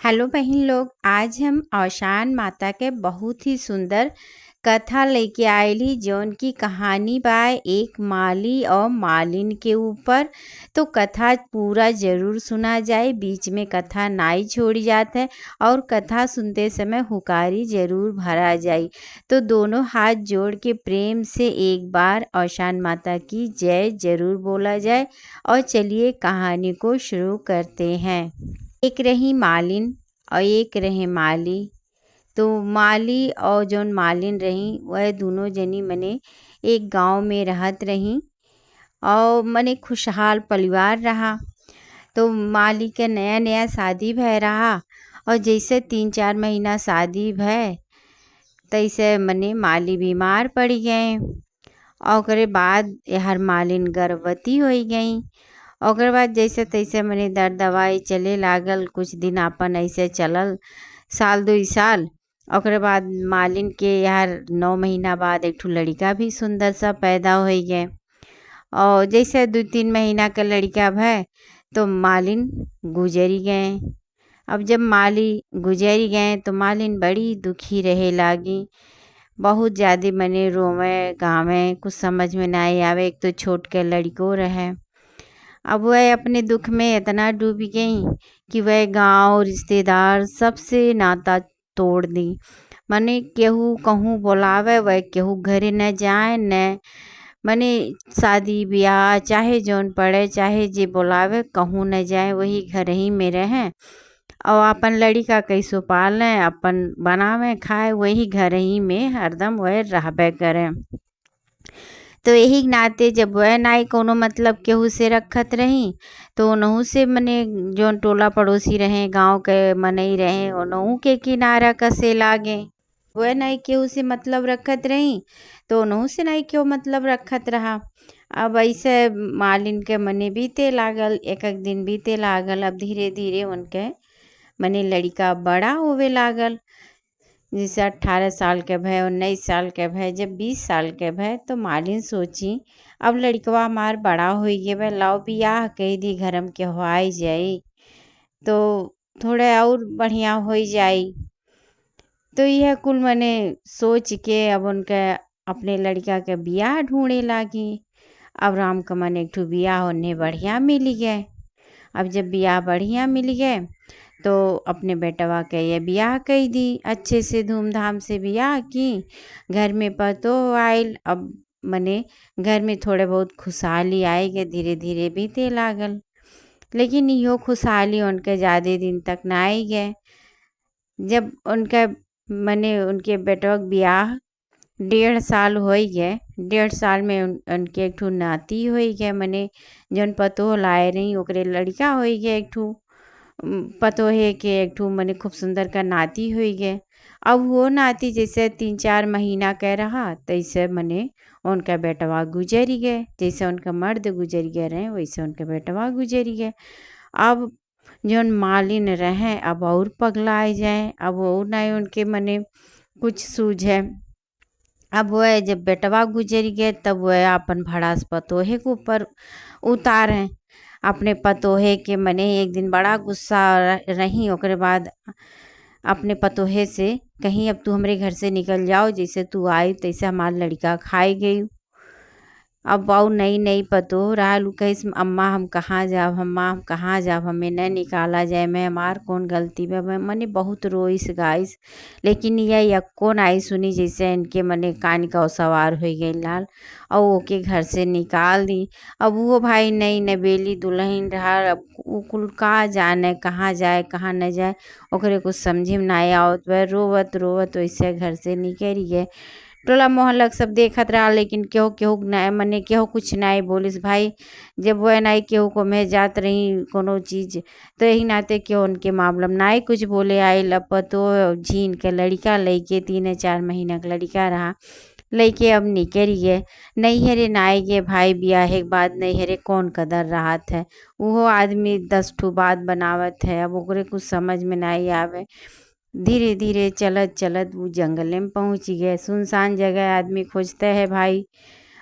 Hello बहन लोग। आज हम औशान माता के बहुत ही सुंदर कथा लेके आइली जौन की कहानी बा एक माली और मालिन के ऊपर। तो कथा पूरा जरूर सुना जाए, बीच में कथा नाई छोड़ी जात है और कथा सुनते समय हुकारी जरूर भरा जाए। तो दोनों हाथ जोड़ के प्रेम से एक बार औशान माता की जय जरूर बोला जाए। और चलिए कहानी को शुरू करते हैं। एक रही मालिन और एक रहे माली। तो माली और जौन मालिन रही वह दोनों जनी मने एक गांव में रहत रही और मने खुशहाल परिवार रहा। तो माली के नया नया शादी भय रहा और जैसे 3-4 महीना शादी भय तैसे मने माली बीमार पड़ गए और ओकरे बाद हर मालिन गर्भवती हो गई। ओकर बाद जैसे तैसे मने दर दवाई चले लागल, कुछ दिन अपन ऐसे चलल, साल 2 साल। ओकरे बाद मालिन के यार 9 महीना बाद एक ठो लड़का भी सुंदर सा पैदा हो गए। और जैसे 2-3 महीना का लड़का भय तो मालिन गुजरी गए। अब जब माली गुजरी गए तो मालिन बड़ी दुखी रहे लागी, बहुत ज़्यादा मने रोवे गावे, कुछ समझ में नहीं आवे। एक तो छोट के लड़को रहे। अब वह अपने दुख में इतना डूब गई कि वह गांव रिश्तेदार सबसे नाता तोड़ दी। मने केहू कहूँ बोलावे वह केहू घरे न जाए, न मने शादी ब्याह चाहे जौन पड़े चाहे जे बोलावे कहूँ न जाए, वही घर ही में रहें और अपन लड़का कैसो पालें, अपन बनावे खाए, वही घर ही में हरदम वह रहबे करें। तो यही नाते जब वह नाई कोनो मतलब केहू से रखत रही तो ओनहू से मने जौन टोला पड़ोसी रहे गांव के मनई रहे ओनहू के किनारा कसे लागे। वह नाई केहू से मतलब रखत रही तो ओनहू से नाई केहू मतलब रखत रहा। अब ऐसे मालिन के मने बीते लागल, एक एक दिन बीते लागल। अब धीरे धीरे उनके मने लड़का बड़ा होवे लागल। जैसे 18 साल के भय, 19 साल के भय, जब 20 साल के भय तो मालिन सोची अब लड़कवा हमार बड़ा हो गए वह लाओ बियाह कह दी, घरम के होई जाई तो थोड़े और बढ़िया हो जाई। तो यह कुल मने सोच के अब उनके अपने लड़का के बियाह ढूंढे लागी। अब राम का मन एक ठो बियाह उन्हें बढ़िया मिल गए। अब जब बियाह बढ़िया मिल गए तो अपने बेटवा के ये बियाह कही दी, अच्छे से धूमधाम से बियाह की। घर में पतो आयल। अब मने घर में थोड़े बहुत खुशहाली आएगी, धीरे धीरे बीते लागल। लेकिन यो खुशहाली उनके ज़्यादा दिन तक ना आई गए। जब उनके मने उनके बेटवा के बियाह 1.5 साल हो गए, 1.5 साल में उनके एक ठो नाती हो गए। मने जौन पतो लाए रही ओकरे लड़का हो गए एक ठो। पतो है कि एक ठो मने खूब सुंदर का नाती हो गए। अब वो नाती जैसे 3-4 महीना कह रहा तैसे मने उनका बेटवा गुजर गए। जैसे उनका मर्द गुजर गए रहे वैसे उनका बेटवा गुजर गए। अब जौन मालिन रहे अब और पगलाए जाए, अब और नहीं उनके मने कुछ सूझे। अब वह जब बेटवा गुजर गए तब वह अपन भड़ास पतोहे के ऊपर उतारे। अपने पतोहे के मने एक दिन बड़ा गुस्सा रही। ओकरे बाद अपने पतोहे से कहीं अब तू हमरे घर से निकल जाओ, जैसे तू आई तैसे हमार लड़का खाई गई। अब बाऊ नई नई पतो रहल कहिस अम्मा हम कहाँ जाब, अम्मा हम कहाँ जाब, हमें न निकाला जाए, मैं हमार कौन गलती बा। मैं मने बहुत रोइस गाइस, लेकिन यह यक्को नाई सुनी। जैसे इनके मने कान का सवार हो गई लाल और ओके घर से निकाल दी। अब वो भाई नई नवेली दुल्हन रहा, अब उ कुल का जाने कहाँ जाए कहाँ न जाए, ओकरे कुछ समझे में नहीं आवत। वह रोवत रोवत वैसे घर से निकल गए। टोला मोहल्ला सब देखत रहा लेकिन केहू केहू न मने केहू कुछ नहीं बोलिस। भाई जब वह नहीं केहू को मैं जात रही कोनो चीज़ तो यही नाते केहू उनके मामला में नहीं कुछ बोले। आई लप तो झीन के लड़का लैके 3-4 महीना का लड़का रहा, लैके अब निकल गए। नहीं हरे नाई गे भाई बियाह के बाद नहीं हरे कौन कदर राहत है। वो आदमी 10 ठो बात बनावत है, अब ओकरे कुछ समझ में नहीं आवे। धीरे धीरे चलत चलत वो जंगल में पहुंच गए। सुनसान जगह आदमी खोजते हैं भाई।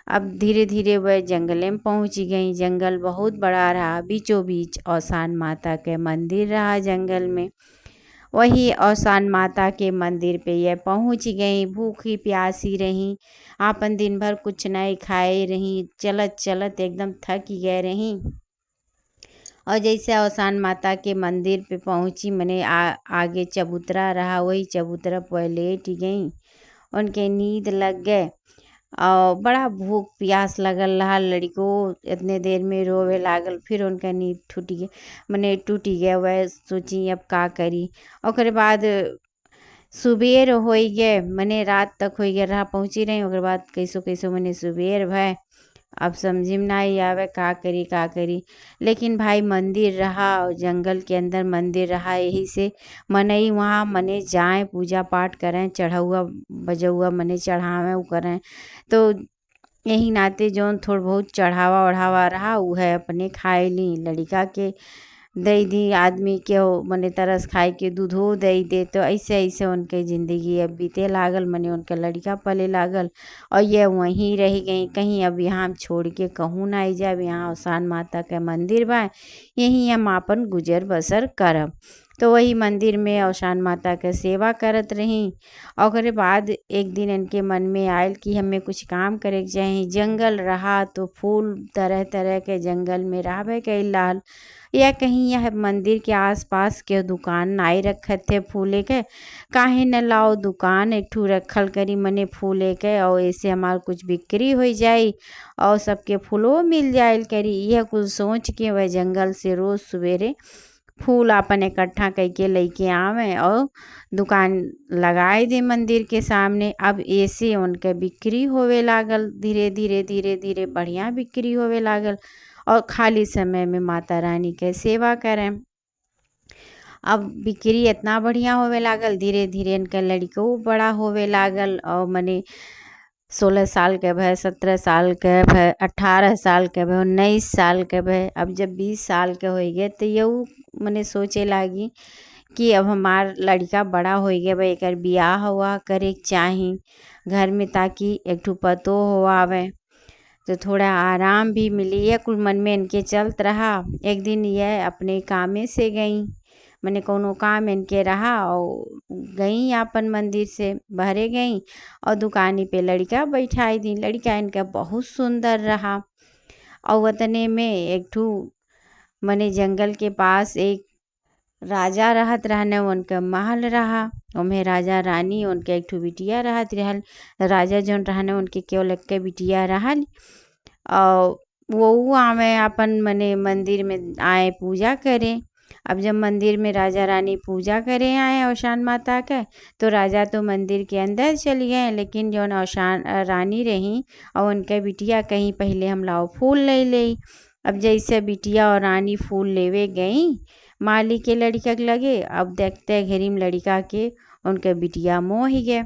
अब धीरे धीरे वह जंगल में पहुंच गई। जंगल बहुत बड़ा रहा, बीचों बीच औसान माता के मंदिर रहा जंगल में। वही औसान माता के मंदिर पे ये पहुँच गई, भूखी प्यासी रहीं, आपन दिन भर कुछ नहीं खाए रहीं, चलत चलत एकदम थक गए रहीं। और जैसे औसान माता के मंदिर पे पहुँची, मने आगे चबूतरा रहा, वही चबूतरा पर लेट गई। उनके नींद लग गए और बड़ा भूख प्यास लगल रहा लड़को, इतने देर में रोवे लागल। फिर उनका नींद टूट गई, मने टूटी गया। वह सोची अब का करी। ओकरे बाद सुबेर हो गए, मने रात तक हो गया रहा, पहुँची रही। ओकरे बाद कैसो कैसो मने सुबेर भय। अब समझी में नहीं आवे का करी का करी। लेकिन भाई मंदिर रहा और जंगल के अंदर मंदिर रहा, यही से मनई वहाँ मने जाएं, पूजा पाठ करें, चढ़ौआ बजौआ मने चढ़ावें उ करें। तो यही नाते जौन थोड़ बहुत चढ़ावा ओढ़ावा रहा उ है अपने खाए ली। लड़का के दई दी, आदमी के मने तरस खाए के दूधो दई दे। तो ऐसे ऐसे उनके ज़िंदगी अब बीते लागल, मने उनका लड़का पले लागल और ये वहीं रह गई। कहीं अब यहाँ हम छोड़ के कहूँ ना आई जाब, यहाँ औसान माता के मंदिर बा, यहीं हम आपन गुजर बसर करब। तो वही मंदिर में औसान माता के सेवा करत रही। ओकरे बाद एक दिन इनके मन में आयल कि हमें कुछ काम करे के चाही। जंगल रहा तो फूल तरह तरह के जंगल में रहबे कइल लाल, या कहीं यह मंदिर के आसपास के दुकान नाई रखत थे फूले के, काहे न लाओ दुकान एक ठू रखल करी मने फूले के, और ऐसे हमार कुछ बिक्री हो जाई और सबके फूलो मिल जायल करी। यह कुछ सोच के वह जंगल से रोज सवेरे फूल अपन इकट्ठा करके लेके आवे और दुकान लगाए दे मंदिर के सामने। अब ऐसे उनके बिक्री होवे लागल, धीरे धीरे धीरे धीरे बढ़िया बिक्री होवे लागल और खाली समय में माता रानी के सेवा करें। अब बिक्री इतना बढ़िया होवे लागल, धीरे धीरे इनका लड़को बड़ा होवे लागल और मने 16 साल के भय, 17 साल के भय, 18 साल के भय, 19 साल के भय। अब जब 20 साल के हो गए तो यू मने सोचे लागी कि अब हमार लड़का बड़ा हो गया भाई, एकर बियाह हुआ करे के चाही घर में, ताकि एक ठू पतो हो आवे तो थोड़ा आराम भी मिली। यह कुल मन में इनके चलत रहा। एक दिन यह अपने कामे से गई, मने कोनो काम इनके रहा और गई अपन मंदिर से बहरे गई और दुकानी पे लड़का बैठाई दी। लड़का इनका बहुत सुंदर रहा और वतने में एक ठू मने जंगल के पास एक राजा रहत रहने, उनका महल रहा। उनमें राजा रानी उनके एक ठू बिटिया रहत रहल। राजा जौन रहने उनके केवल एक बिटिया रहल और वो आवे अपन मने मंदिर में आए पूजा करें। अब जब मंदिर में राजा रानी पूजा करे आए औसान माता के, तो राजा तो मंदिर के अंदर चली गए, लेकिन जौन औसान रानी रही और उनके बिटिया कहीं पहले हम लाओ फूल ले ले। अब जैसे बिटिया और रानी फूल लेवे गई माली के लड़का के लगे, अब देखते घेरिम लड़का के उनके बिटिया मोह गए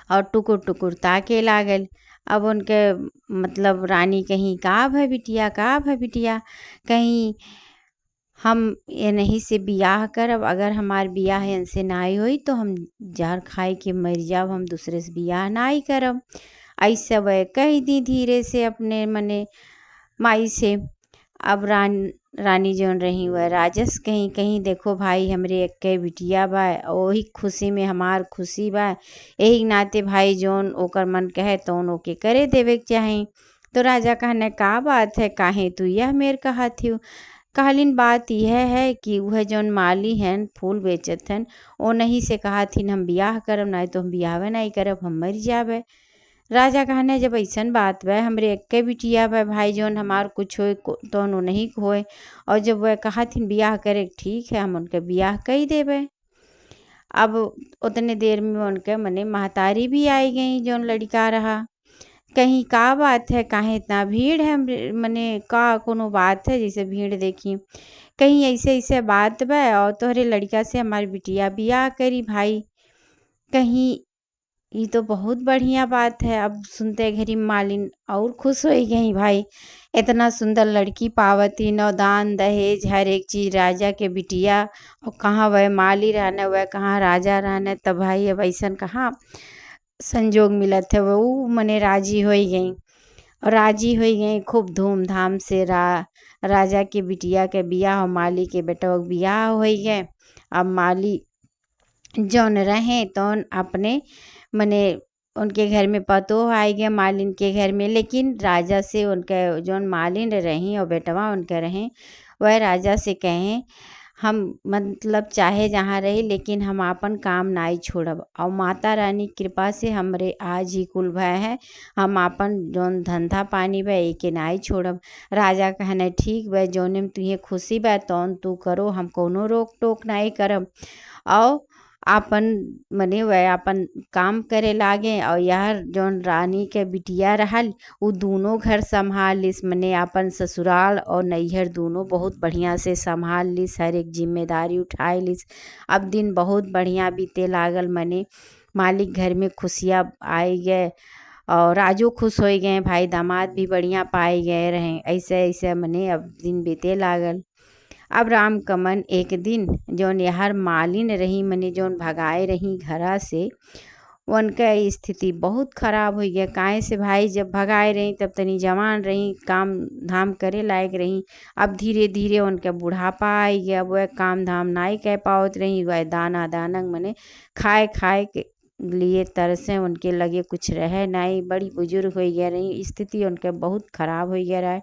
और टुकुर टुकुर ताके लागल। अब उनके मतलब रानी कहीं का भय बिटिया, का भय बिटिया, कहीं हम ये नहीं से बियाह करब, अगर हमार बियाह इनसे नाई होई तो हम जहर खाए के मर जाब, हम दूसरे से बियाह नाई करब। ऐसा वह कह दी धीरे से अपने मने माई से। अब रानी जौन रही वह राजस कहीं कहीं देखो भाई हमरे एक बिटिया बा, वही खुशी में हमार खुशी बा, यही नाते भाई जौन ओकर मन कहे तो ओके करे देवे के चाही। तो राजा कहने का बात है, काहे तू यह मेर कहा थी। कहलिन बात यह है कि वह जौन माली हैं फूल बेचत हैं, ओ नहीं से कहा थी हम बियाह करब, नहीं तो हम बियाहवे नहीं करब, हम मर जाबे। राजा कहने जब ऐसन बात बा, हमरे एक बिटिया बा भाई जौन हमार कुछ होए तो नहीं होए, और जब वह कहा थी बियाह करे ठीक है हम उनके बियाह कही देवे। अब उतने देर में उनके मने महतारी भी आई गई जौन लड़का रहा। कहीं का बात है, काहे इतना भीड़ है, मने का कोनो बात है जैसे भीड़ देखी, कहीं ऐसे ऐसे बात बा और तोहरे लड़का से हमारी बिटिया बियाह करी भाई। कहीं ये तो बहुत बढ़िया बात है। अब सुनते घरी मालिन और खुश हो गई भाई, इतना सुंदर लड़की पावती, नौ दान दहेज हर एक चीज, राजा के बिटिया और कहाँ वह माली रहने वह कहाँ राजा रहने। तब भाई अब ऐसा कहाँ संजोग मिलत है, वो मने राजी हो गई और राजी हो गई खूब धूमधाम से राजा के बिटिया के बियाह और माली के बेटा बियाह हो गए। अब माली जौन रहे तौन अपने मने उनके घर में पतोह आई गया मालिन के घर में, लेकिन राजा से उनके जौन मालिन रहीं और बेटवा उनके रहें वह राजा से कहें हम मतलब चाहे जहाँ रही लेकिन हम आपन काम नाई छोड़ब और माता रानी कृपा से हमरे आज ही कुल भय है, हम आपन जौन धंधा पानी बा एके नाई छोड़ब। राजा कहने ठीक बा, जौने में तुहे खुशी बा तौन तू करो, हम कौनो रोक टोक नाई करब। और आपन मने वह आपन काम करे लागे और यार जौन रानी के बिटिया रहल उ दोनों घर संभाल लिस, मने आपन ससुराल और नैहर दोनों बहुत बढ़िया से संभाल लिस, हर एक जिम्मेदारी उठाए लिस। अब दिन बहुत बढ़िया बीते लागल, मने मालिक घर में खुशियाँ आई गए और राजो खुश हो गए, भाई दामाद भी बढ़िया पाए गए रहें। ऐसे ऐसे मने अब दिन बीते लागल। अब राम कमन एक दिन जौन यार मालिन रही मने जौन भगाए रही घरा से, उनका स्थिति बहुत खराब हो गया। काहे से भाई जब भगाए रही तब तनी जवान रही, काम धाम करे लायक रही। अब धीरे धीरे उनका बुढ़ापा आई गया, वह काम धाम नाई कह पावत रही, वह दाना दानंग मने खाए खाए के लिए तरसे उनके लगे कुछ रहे नहीं, बड़ी बुजुर्ग हो गया रही, स्थिति उनके बहुत खराब हो गया रहा।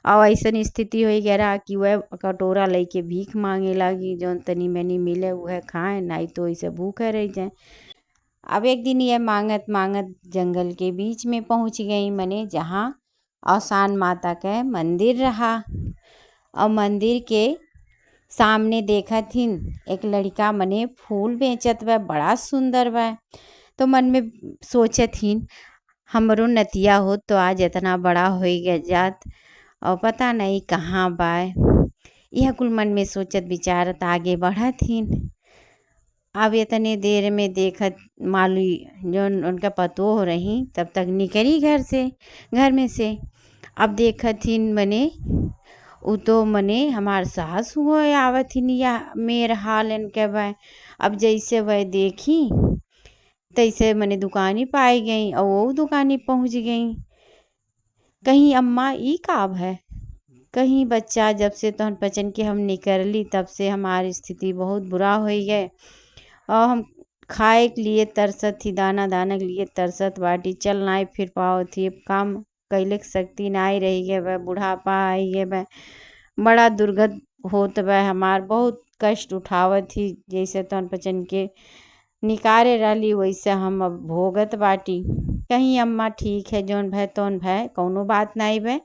और ऐसन स्थिति हो गया रहा कि वह कटोरा लेके भीख मांगे लगी, जौन तनी मनी मिले वह खाए, नहीं तो ऐसे भूखे रह जाए। अब एक दिन यह मांगत मांगत जंगल के बीच में पहुंच गई, मने जहाँ औसान माता का मंदिर रहा। और मंदिर के सामने देखा थीन एक लड़का मने फूल बेचत बा, बड़ा सुंदर बा। तो मन में सोचत थीन हमरो नतिया हो तो आज इतना बड़ा हो गया जात और पता नहीं कहाँ बा। यह कुल मन में सोचत विचारत आगे बढ़त थीन। अब इतने देर में देखत माली जौन उनका पतो हो रही तब तक निकली घर में से। अब देखत थीन मने उ तो मने हमार सास हुआ आवत थीन या मेर हाल इनके बा। अब जैसे वह देखी तैसे मने दुकानी पाई गई और वो दुकानी पहुंच गई। कहीं अम्मा ई काब है, कहीं बच्चा जब से तहन पचन के हम निकली तब से हमारी स्थिति बहुत बुरा हो गए और हम खाए के लिए तरसत थी, दाना दाना के लिए तरसत बाटी, चल नाई फिर पाओ थी, काम कैले के शक्ति नाई रही गए बा, बुढ़ापा आई गए बा, बड़ा दुर्गत होत बा, हमार बहुत कष्ट उठावत थी। जैसे तहन पचन के निकारे रही वैसे हम अब भोगत बाटी। कहीं अम्मा ठीक है जौन भय तौन भय, कौनो बात नहीं भय।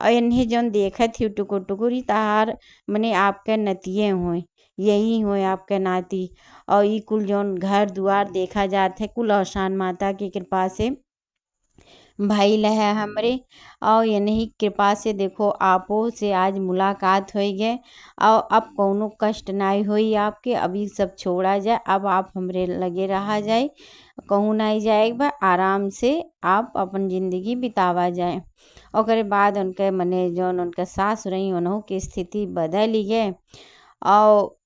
और इन्हें जौन देखत थी टुकुर टुकुरी तहार मने आपके नतिये हुए, यही हुए आपके नाती। और ई कुल जौन घर दुआर देखा जात है कुल औसान माता की कृपा से भइल है हमरे। और इन्हीं कृपा से देखो आपो से आज मुलाकात हो गए और अब कौनो कष्ट नहीं हुई आपके, अभी सब छोड़ा जाए, अब आप हमरे लगे रहा जाए, कहूँ नहीं जाएगा, आराम से आप अपन जिंदगी बितावा जाए। और बाद उनके मने जौन उनके सास रही उन्हों की स्थिति बदल गए और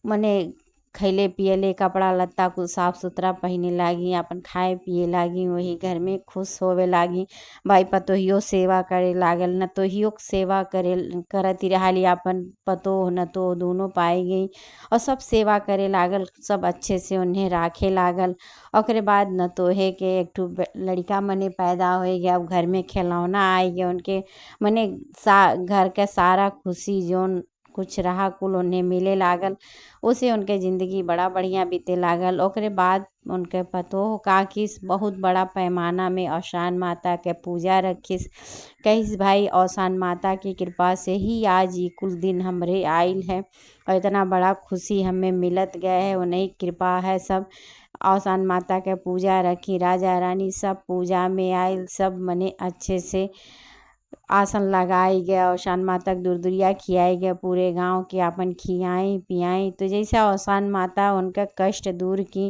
मने खैले पियले कपड़ा लत्ता कुल साफ सुथरा पहने लागी, अपन खाए पिए लागी, वही घर में खुश होवे लागी। भाई पतोहियो सेवा करे लागल, न तोहियो सेवा करे करती रहाली, अपन पतोह न तो दोनों पाई गई और सब सेवा करे लागल, सब अच्छे से उन्हें राखे लागल। और बाद न तोहे के एक ठो लड़का मने पैदा हो गया, अब घर में खिलौना आई गया उनके मने घर के सारा खुशी जौन कुछ रहा कुल उन्हें मिले लागल, उसे उनके ज़िंदगी बड़ा बढ़िया बीते लागल। ओकरे बाद उनके पतोह काकिस बहुत बड़ा पैमाना में औसान माता के पूजा रखिस। कहिस भाई औसान माता की कृपा से ही आज ये कुल दिन हमरे आइल है और इतना बड़ा खुशी हमें मिलत गए है, उन्हीं कृपा है। सब औसान माता के पूजा रखी, राजा रानी सब पूजा में आयल, सब मने अच्छे से आसन लगाई गया, औसान माता के दूरदुरिया खियाई गया, पूरे गांव के अपन खियाई पियाई। तो जैसा औसान माता उनका कष्ट दूर की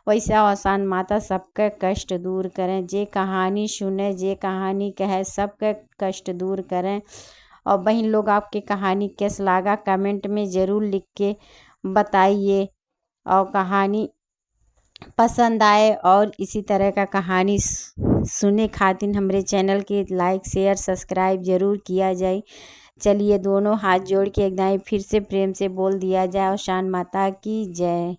वैसा औसान माता सबका कष्ट दूर करें। जे कहानी सुने जे कहानी कहे सबका कष्ट दूर करें। और बहन लोग आपके कहानी कैसा लगा कमेंट में ज़रूर लिख के बताइए। और कहानी पसंद आए और इसी तरह का कहानी सुने खातिर हमरे चैनल के लाइक शेयर सब्सक्राइब ज़रूर किया जाए। चलिए दोनों हाथ जोड़ के एक दाएं फिर से प्रेम से बोल दिया जाए, औशान माता की जय।